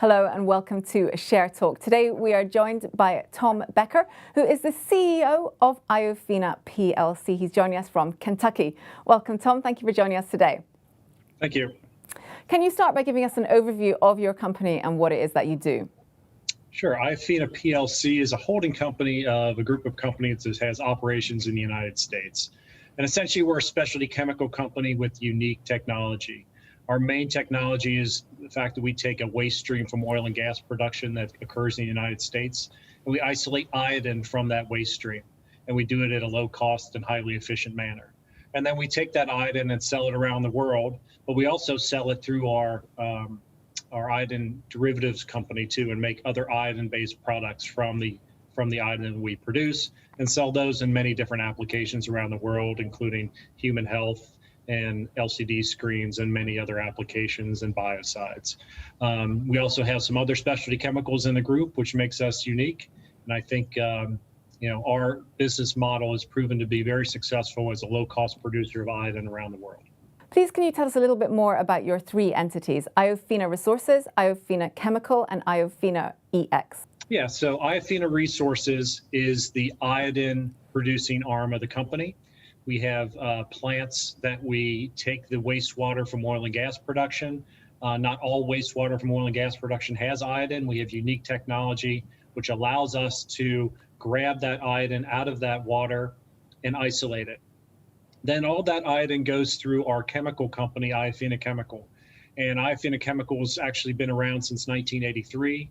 Hello and welcome to Share Talk. Today we are joined by Tom Becker, who is the CEO of Iofina Plc. He's joining us from Kentucky. Welcome, Tom. Thank you for joining us today. Thank you. Can you start by giving us an overview of your company and what it is that you do? Sure. Iofina Plc is a holding company of a group of companies that has operations in the United States. And essentially, we're a specialty chemical company with unique technology. Our main technology is the fact that we take a waste stream from oil and gas production that occurs in the United States, and we isolate iodine from that waste stream. And we do it at a low cost and highly efficient manner. And then we take that iodine and sell it around the world, but we also sell it through our iodine derivatives company too, and make other iodine-based products from the iodine we produce and sell those in many different applications around the world, including human health and LCD screens and many other applications and biocides. We also have some other specialty chemicals in the group, which makes us unique. And I think our business model has proven to be very successful as a low-cost producer of iodine around the world. Please, can you tell us a little bit more about your three entities, Iofina Resources, Iofina Chemical, and IofinaEX? Yeah, so Iofina Resources is the iodine producing arm of the company. We have plants that we take the wastewater from oil and gas production. Not all wastewater from oil and gas production has iodine. We have unique technology which allows us to grab that iodine out of that water and isolate it. Then all that iodine goes through our chemical company, Iofina Chemical. And Iofina Chemical has actually been around since 1983.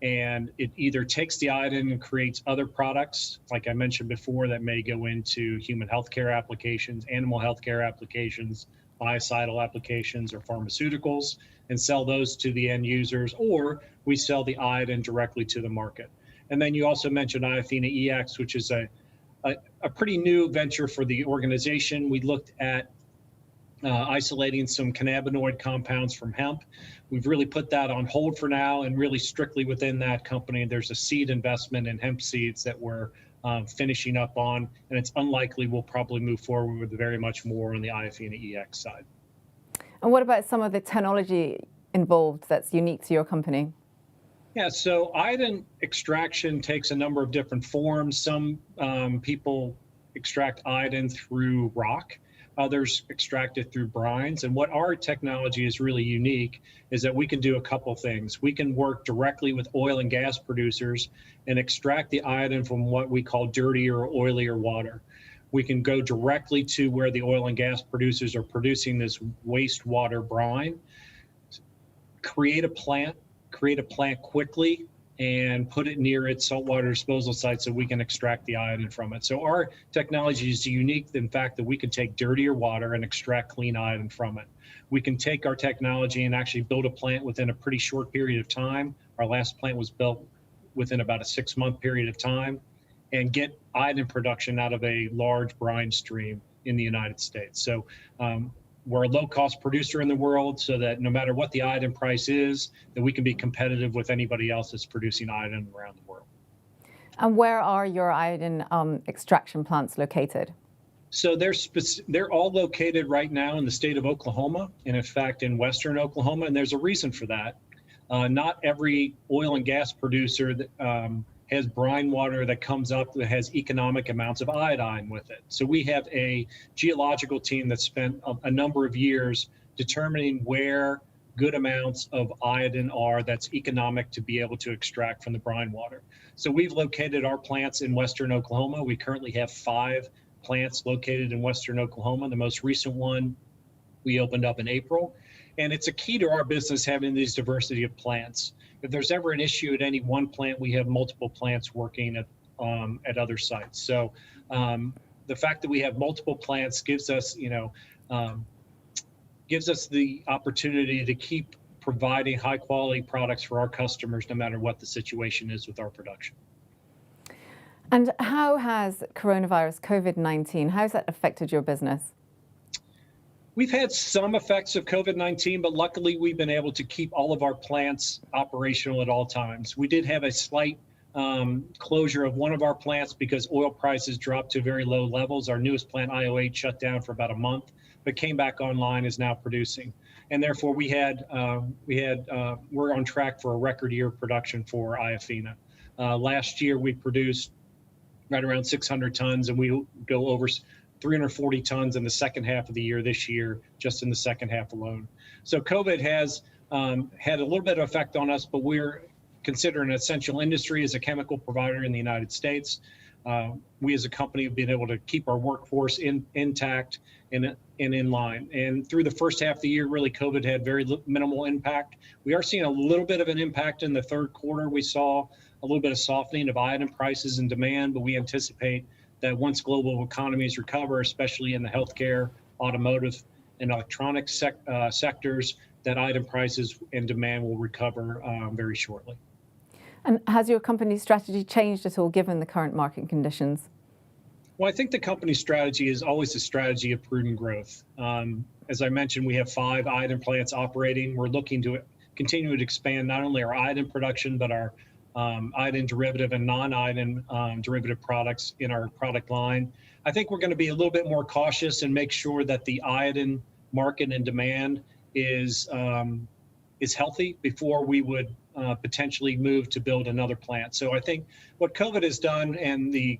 And it either takes the iodine and creates other products, like I mentioned before, that may go into human healthcare applications, animal healthcare applications, biocidal applications, or pharmaceuticals, and sell those to the end users, or we sell the iodine directly to the market. And then you also mentioned IofinaEX, which is a pretty new venture for the organization. We looked at isolating some cannabinoid compounds from hemp. We've really put that on hold for now, and really strictly within that company, there's a seed investment in hemp seeds that we're finishing up on, and it's unlikely we'll probably move forward with very much more on the IofinaEX side. And what about some of the technology involved that's unique to your company? Yeah, so iodine extraction takes a number of different forms. Some people extract iodine through rock. Others extract it through brines. And what our technology is really unique is that we can do a couple things. We can work directly with oil and gas producers and extract the iodine from what we call dirtier or oilier water. We can go directly to where the oil and gas producers are producing this wastewater brine, create a plant quickly, and put it near its saltwater disposal site so we can extract the iodine from it. So our technology is unique in fact that we can take dirtier water and extract clean iodine from it. We can take our technology and actually build a plant within a pretty short period of time. Our last plant was built within about a 6-month period of time, and get iodine production out of a large brine stream in the United States. So we're a low-cost producer in the world, so that no matter what the iodine price is, that we can be competitive with anybody else that's producing iodine around the world. And where are your iodine extraction plants located? So they're all located right now in the state of Oklahoma, and in fact in western Oklahoma, and there's a reason for that. Not every oil and gas producer that has brine water that comes up that has economic amounts of iodine with it. So we have a geological team that spent a number of years determining where good amounts of iodine are that's economic to be able to extract from the brine water. So we've located our plants in western Oklahoma. We currently have 5 plants located in western Oklahoma. The most recent one we opened up in April. And it's a key to our business having these diversity of plants. If there's ever an issue at any one plant, we have multiple plants working at other sites. So the fact that we have multiple plants gives us the opportunity to keep providing high quality products for our customers, no matter what the situation is with our production. And how has coronavirus, COVID-19, how has that affected your business? We've had some effects of COVID-19, but luckily we've been able to keep all of our plants operational at all times. We did have a slight closure of one of our plants because oil prices dropped to very low levels. Our newest plant, IO8, shut down for about a month, but came back online, is now producing. And therefore, we're on track for a record year of production for Iofina. Last year, we produced right around 600 tons, and we go over 340 tons in the second half of the year this year, just in the second half alone. So COVID has had a little bit of effect on us, but we're considered an essential industry as a chemical provider in the United States. We as a company have been able to keep our workforce intact and in line. And through the first half of the year, really COVID had very minimal impact. We are seeing a little bit of an impact in the third quarter. We saw a little bit of softening of iodine prices and demand, but we anticipate that once global economies recover, especially in the healthcare, automotive, and electronic sectors, that iodine prices and demand will recover very shortly. And has your company's strategy changed at all given the current market conditions? Well, I think the company's strategy is always a strategy of prudent growth. As I mentioned, we have 5 iodine plants operating. We're looking to continue to expand not only our iodine production, but our iodine derivative and non-iodine derivative products in our product line. I think we're going to be a little bit more cautious and make sure that the iodine market and demand is healthy before we would potentially move to build another plant. So I think what COVID has done and the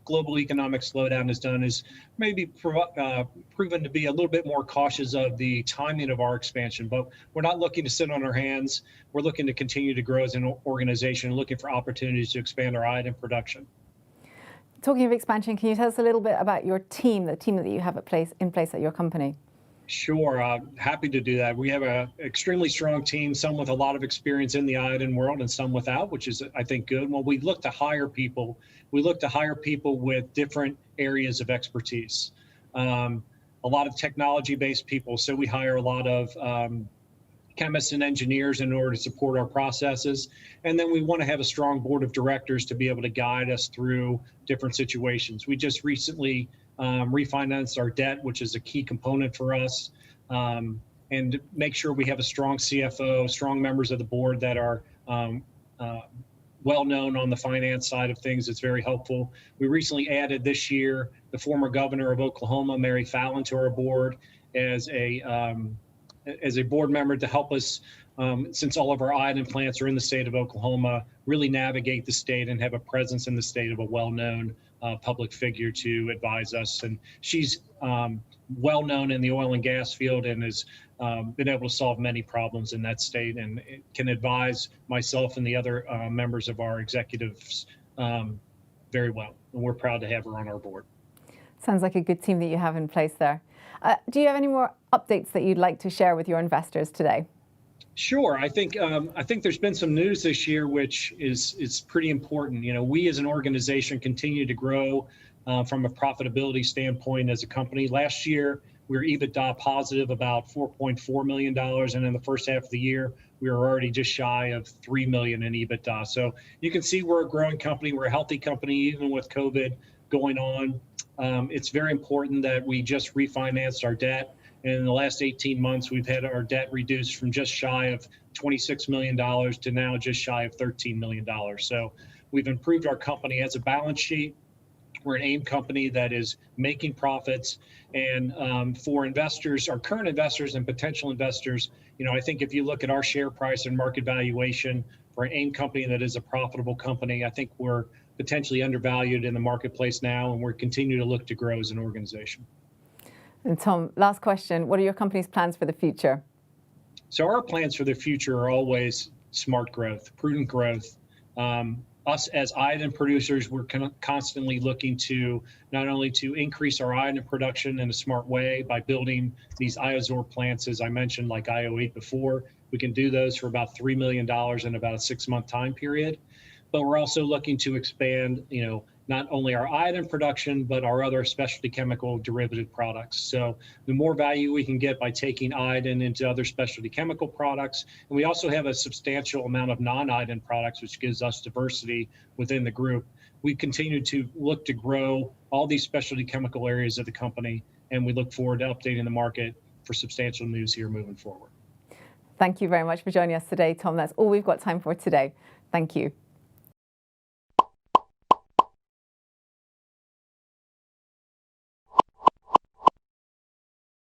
global economic slowdown has done is maybe proven to be a little bit more cautious of the timing of our expansion. But we're not looking to sit on our hands. We're looking to continue to grow as an organization, looking for opportunities to expand our iodine production. Talking of expansion, can you tell us a little bit about your team, the team that you have in place at your company? Sure, happy to do that. We have an extremely strong team, some with a lot of experience in the iodine world and some without, which is, I think, good. When we look to hire people, we look to hire people with different areas of expertise. A lot of technology-based people, so we hire a lot of chemists and engineers in order to support our processes. And then we want to have a strong board of directors to be able to guide us through different situations. We just recently refinanced our debt, which is a key component for us, and make sure we have a strong CFO, strong members of the board that are well known on the finance side of things. It's very helpful. We recently added this year the former governor of Oklahoma, Mary Fallon, to our board as a board member to help us, since all of our iodine plants are in the state of Oklahoma, really navigate the state and have a presence in the state of a well-known public figure to advise us. And she's well known in the oil and gas field and has been able to solve many problems in that state and can advise myself and the other members of our executives very well. And we're proud to have her on our board. Sounds like a good team that you have in place there. Do you have any more updates that you'd like to share with your investors today? Sure. I think there's been some news this year, which is pretty important. You know, we as an organization continue to grow from a profitability standpoint as a company. Last year, we were EBITDA positive about $4.4 million. And in the first half of the year, we were already just shy of $3 million in EBITDA. So you can see we're a growing company. We're a healthy company, even with COVID going on. It's very important that we just refinanced our debt. And in the last 18 months, we've had our debt reduced from just shy of $26 million to now just shy of $13 million. So we've improved our company as a balance sheet. We're an AIM company that is making profits. And for investors, our current investors and potential investors, you know, I think if you look at our share price and market valuation for an AIM company that is a profitable company, I think we're potentially undervalued in the marketplace now, and we're continuing to look to grow as an organization. And Tom, last question, what are your company's plans for the future? So our plans for the future are always smart growth, prudent growth. Us as iodine producers, we're constantly looking to not only to increase our iodine production in a smart way by building these Iofina plants, as I mentioned, like IO8 before. We can do those for about $3 million in about a 6-month time period. But we're also looking to expand, you know, not only our iodine production, but our other specialty chemical derivative products. So the more value we can get by taking iodine into other specialty chemical products. And we also have a substantial amount of non-iodine products, which gives us diversity within the group. We continue to look to grow all these specialty chemical areas of the company, and we look forward to updating the market for substantial news here moving forward. Thank you very much for joining us today, Tom. That's all we've got time for today. Thank you.